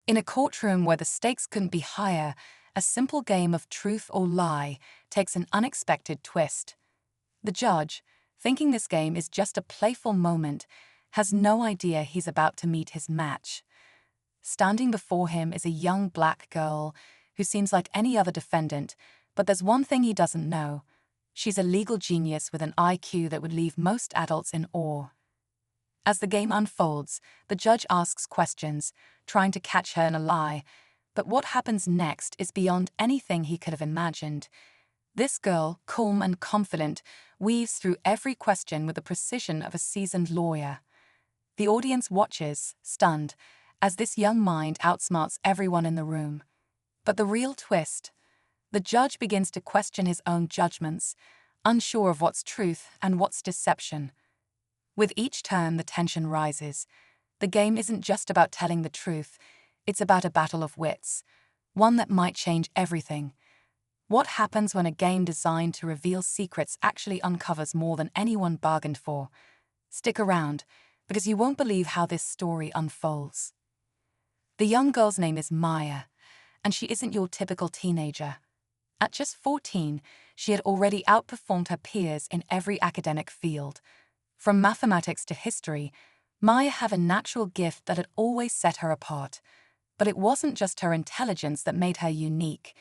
In a courtroom where the stakes couldn't be higher, a simple game of truth or lie takes an unexpected twist. The judge, thinking this game is just a playful moment, has no idea he's about to meet his match. Standing before him is a young black girl who seems like any other defendant, but there's one thing he doesn't know. She's a legal genius with an IQ that would leave most adults in awe. As the game unfolds, the judge asks questions, trying to catch her in a lie, but what happens next is beyond anything he could have imagined. This girl, calm and confident, weaves through every question with the precision of a seasoned lawyer. The audience watches, stunned, as this young mind outsmarts everyone in the room. But the real twist: the judge begins to question his own judgments, unsure of what's truth and what's deception. With each turn, the tension rises. The game isn't just about telling the truth, it's about a battle of wits, one that might change everything. What happens when a game designed to reveal secrets actually uncovers more than anyone bargained for? Stick around, because you won't believe how this story unfolds. The young girl's name is Maya, and she isn't your typical teenager. At just 14, she had already outperformed her peers in every academic field. From mathematics to history, Maya had a natural gift that had always set her apart. But it wasn't just her intelligence that made her unique.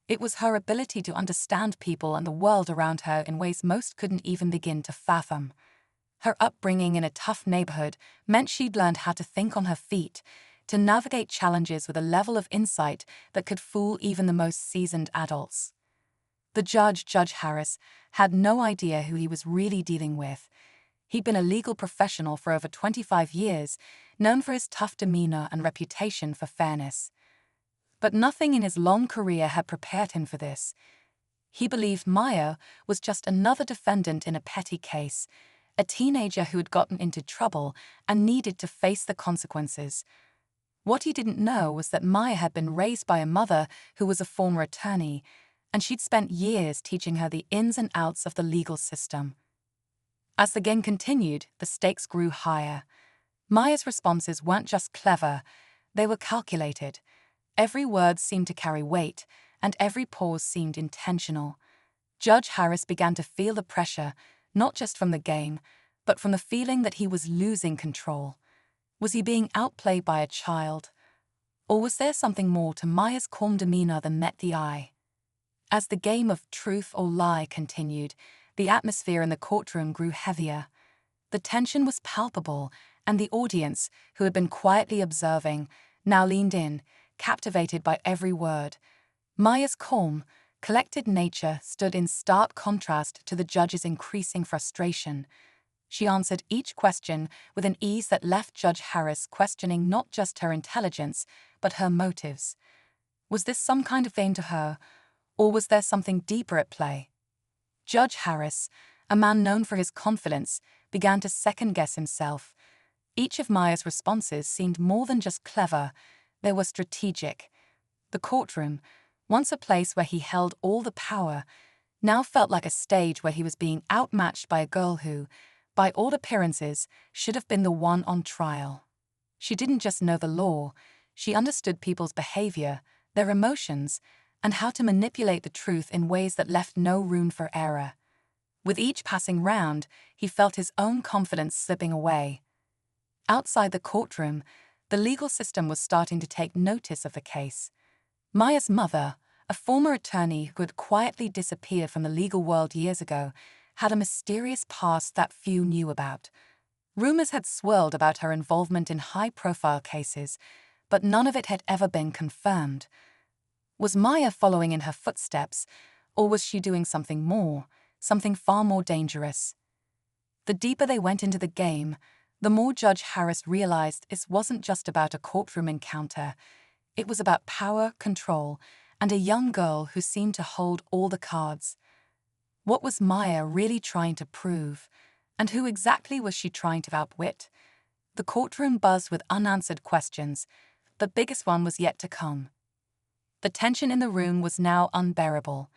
It was her ability to understand people and the world around her in ways most couldn't even begin to fathom. Her upbringing in a tough neighborhood meant she'd learned how to think on her feet, to navigate challenges with a level of insight that could fool even the most seasoned adults. The judge, Judge Harris, had no idea who he was really dealing with. He'd been a legal professional for over 25 years, known for his tough demeanor and reputation for fairness. But nothing in his long career had prepared him for this. He believed Maya was just another defendant in a petty case, a teenager who had gotten into trouble and needed to face the consequences. What he didn't know was that Maya had been raised by a mother who was a former attorney, and she'd spent years teaching her the ins and outs of the legal system. As the game continued, the stakes grew higher. Maya's responses weren't just clever, they were calculated. Every word seemed to carry weight, and every pause seemed intentional. Judge Harris began to feel the pressure, not just from the game, but from the feeling that he was losing control. Was he being outplayed by a child? Or was there something more to Maya's calm demeanor than met the eye? As the game of truth or lie continued, the atmosphere in the courtroom grew heavier. The tension was palpable, and the audience, who had been quietly observing, now leaned in, captivated by every word. Maya's calm, collected nature stood in stark contrast to the judge's increasing frustration. She answered each question with an ease that left Judge Harris questioning not just her intelligence, but her motives. Was this some kind of game to her, or was there something deeper at play? Judge Harris, a man known for his confidence, began to second-guess himself. Each of Maya's responses seemed more than just clever, they were strategic. The courtroom, once a place where he held all the power, now felt like a stage where he was being outmatched by a girl who, by all appearances, should have been the one on trial. She didn't just know the law, she understood people's behavior, their emotions, and how to manipulate the truth in ways that left no room for error. With each passing round, he felt his own confidence slipping away. Outside the courtroom, the legal system was starting to take notice of the case. Maya's mother, a former attorney who had quietly disappeared from the legal world years ago, had a mysterious past that few knew about. Rumors had swirled about her involvement in high-profile cases, but none of it had ever been confirmed. Was Maya following in her footsteps, or was she doing something more, something far more dangerous? The deeper they went into the game, the more Judge Harris realized it wasn't just about a courtroom encounter. It was about power, control, and a young girl who seemed to hold all the cards. What was Maya really trying to prove? And who exactly was she trying to outwit? The courtroom buzzed with unanswered questions. The biggest one was yet to come. The tension in the room was now unbearable.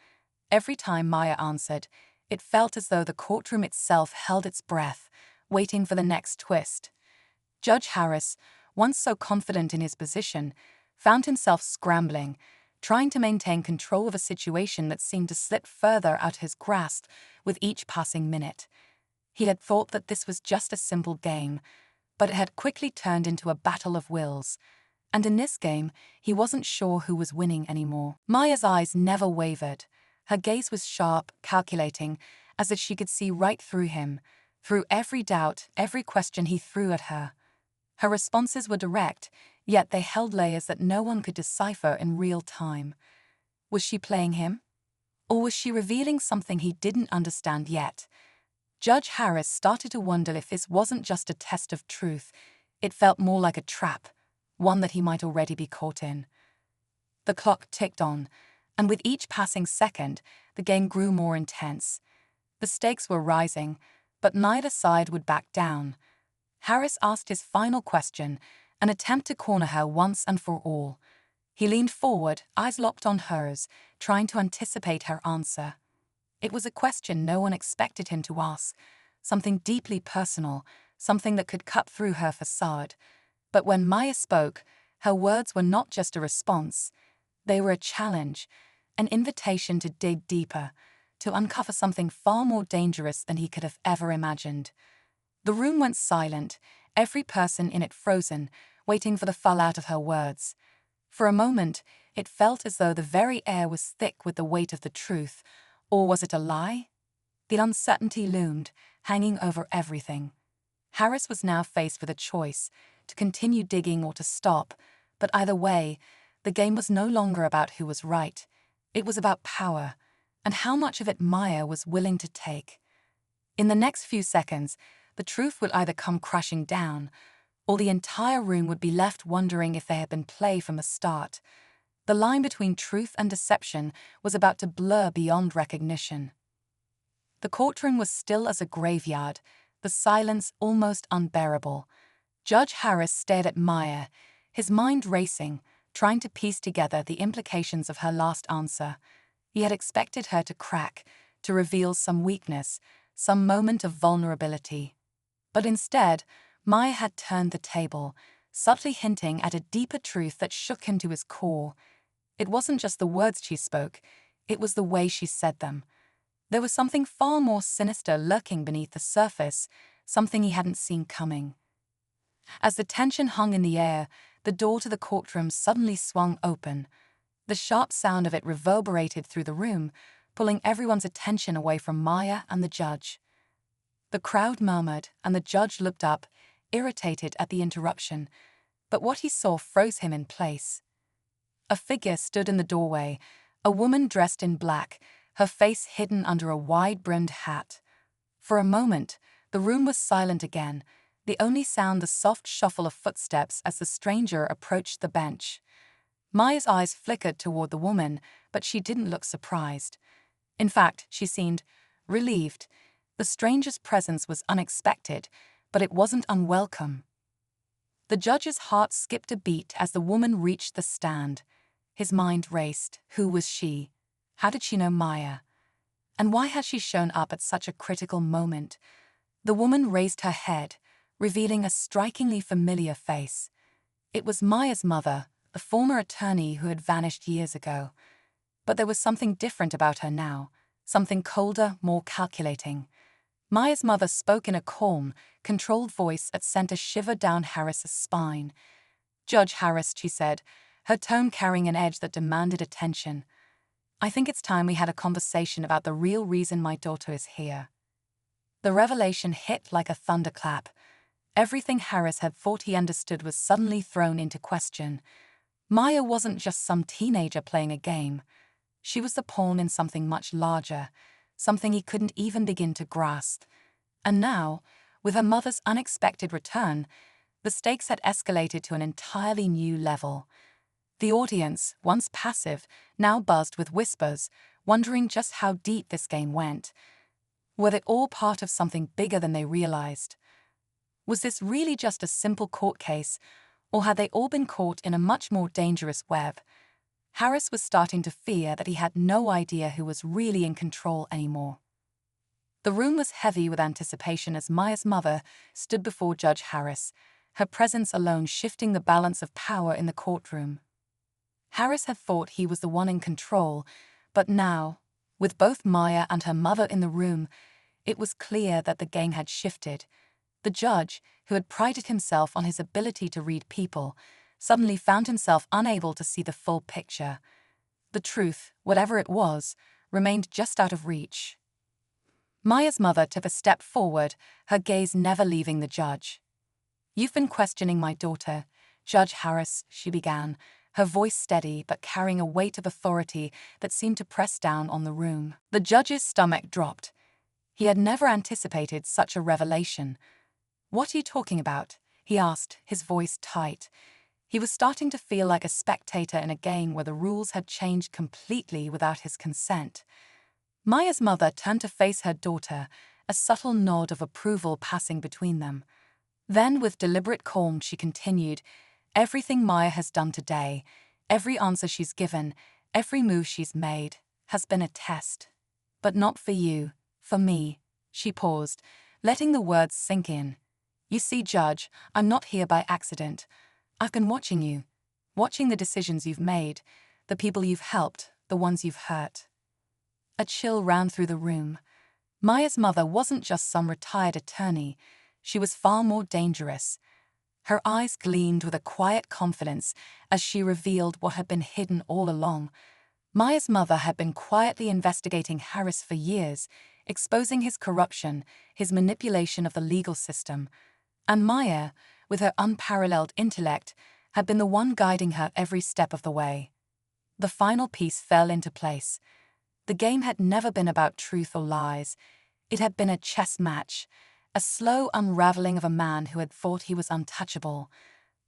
Every time Maya answered, it felt as though the courtroom itself held its breath, waiting for the next twist. Judge Harris, once so confident in his position, found himself scrambling, trying to maintain control of a situation that seemed to slip further out of his grasp with each passing minute. He had thought that this was just a simple game, but it had quickly turned into a battle of wills. And in this game, he wasn't sure who was winning anymore. Maya's eyes never wavered. Her gaze was sharp, calculating, as if she could see right through him, through every doubt, every question he threw at her. Her responses were direct, yet they held layers that no one could decipher in real time. Was she playing him? Or was she revealing something he didn't understand yet? Judge Harris started to wonder if this wasn't just a test of truth. It felt more like a trap, one that he might already be caught in. The clock ticked on, and with each passing second, the game grew more intense. The stakes were rising, but neither side would back down. Harris asked his final question, an attempt to corner her once and for all. He leaned forward, eyes locked on hers, trying to anticipate her answer. It was a question no one expected him to ask, something deeply personal, something that could cut through her facade. But when Maya spoke, her words were not just a response. They were a challenge, an invitation to dig deeper, to uncover something far more dangerous than he could have ever imagined. The room went silent, every person in it frozen, waiting for the fallout of her words. For a moment, it felt as though the very air was thick with the weight of the truth. Or was it a lie? The uncertainty loomed, hanging over everything. Harris was now faced with a choice, to continue digging or to stop, but either way, the game was no longer about who was right. It was about power, and how much of it Maya was willing to take. In the next few seconds, the truth would either come crashing down, or the entire room would be left wondering if there had been play from the start. The line between truth and deception was about to blur beyond recognition. The courtroom was still as a graveyard, the silence almost unbearable. Judge Harris stared at Maya, his mind racing, trying to piece together the implications of her last answer. He had expected her to crack, to reveal some weakness, some moment of vulnerability. But instead, Maya had turned the table, subtly hinting at a deeper truth that shook him to his core. It wasn't just the words she spoke, it was the way she said them. There was something far more sinister lurking beneath the surface, something he hadn't seen coming. As the tension hung in the air, the door to the courtroom suddenly swung open. The sharp sound of it reverberated through the room, pulling everyone's attention away from Maya and the judge. The crowd murmured, and the judge looked up, irritated at the interruption. But what he saw froze him in place. A figure stood in the doorway, a woman dressed in black, her face hidden under a wide-brimmed hat. For a moment, the room was silent again, the only sound the soft shuffle of footsteps as the stranger approached the bench. Maya's eyes flickered toward the woman, but she didn't look surprised. In fact, she seemed relieved. The stranger's presence was unexpected, but it wasn't unwelcome. The judge's heart skipped a beat as the woman reached the stand. His mind raced. Who was she? How did she know Maya? And why had she shown up at such a critical moment? The woman raised her head, revealing a strikingly familiar face. It was Maya's mother, the former attorney who had vanished years ago. But there was something different about her now, something colder, more calculating. Maya's mother spoke in a calm, controlled voice that sent a shiver down Harris's spine. "Judge Harris," she said, her tone carrying an edge that demanded attention. "I think it's time we had a conversation about the real reason my daughter is here." The revelation hit like a thunderclap. Everything Harris had thought he understood was suddenly thrown into question. Maya wasn't just some teenager playing a game. She was the pawn in something much larger, something he couldn't even begin to grasp. And now, with her mother's unexpected return, the stakes had escalated to an entirely new level. The audience, once passive, now buzzed with whispers, wondering just how deep this game went. Were they all part of something bigger than they realized? Was this really just a simple court case, or had they all been caught in a much more dangerous web? Harris was starting to fear that he had no idea who was really in control anymore. The room was heavy with anticipation as Maya's mother stood before Judge Harris, her presence alone shifting the balance of power in the courtroom. Harris had thought he was the one in control, but now, with both Maya and her mother in the room, it was clear that the game had shifted. The judge, who had prided himself on his ability to read people, suddenly found himself unable to see the full picture. The truth, whatever it was, remained just out of reach. Maya's mother took a step forward, her gaze never leaving the judge. "You've been questioning my daughter, Judge Harris," she began, her voice steady but carrying a weight of authority that seemed to press down on the room. The judge's stomach dropped. He had never anticipated such a revelation. "What are you talking about?" he asked, his voice tight. He was starting to feel like a spectator in a game where the rules had changed completely without his consent. Maya's mother turned to face her daughter, a subtle nod of approval passing between them. Then, with deliberate calm, she continued, "Everything Maya has done today, every answer she's given, every move she's made, has been a test. But not for you, for me." She paused, letting the words sink in. "You see, Judge, I'm not here by accident. I've been watching you, watching the decisions you've made, the people you've helped, the ones you've hurt." A chill ran through the room. Maya's mother wasn't just some retired attorney. She was far more dangerous. Her eyes gleamed with a quiet confidence as she revealed what had been hidden all along. Maya's mother had been quietly investigating Harris for years, exposing his corruption, his manipulation of the legal system. And Maya, with her unparalleled intellect, had been the one guiding her every step of the way. The final piece fell into place. The game had never been about truth or lies. It had been a chess match, a slow unraveling of a man who had thought he was untouchable.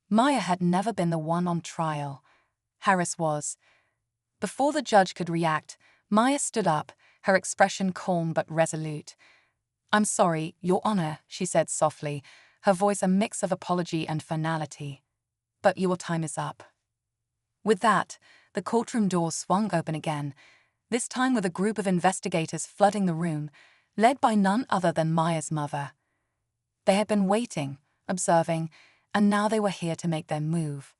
Maya had never been the one on trial. Harris was. Before the judge could react, Maya stood up, her expression calm but resolute. "I'm sorry, Your Honor," she said softly, her voice a mix of apology and finality. "But your time is up." With that, the courtroom door swung open again, this time with a group of investigators flooding the room, led by none other than Maya's mother. They had been waiting, observing, and now they were here to make their move.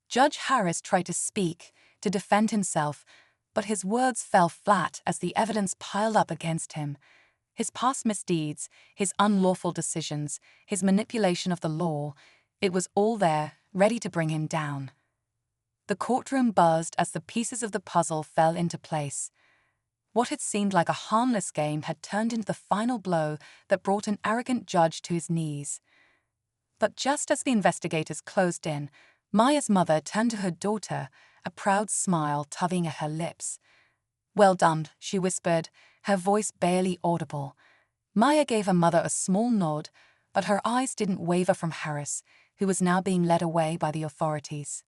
Judge Harris tried to speak, to defend himself, but his words fell flat as the evidence piled up against him. His past misdeeds, his unlawful decisions, his manipulation of the law, it was all there, ready to bring him down. The courtroom buzzed as the pieces of the puzzle fell into place. What had seemed like a harmless game had turned into the final blow that brought an arrogant judge to his knees. But just as the investigators closed in, Maya's mother turned to her daughter, a proud smile tugging at her lips. "Well done," she whispered, her voice barely audible. Maya gave her mother a small nod, but her eyes didn't waver from Harris, who was now being led away by the authorities.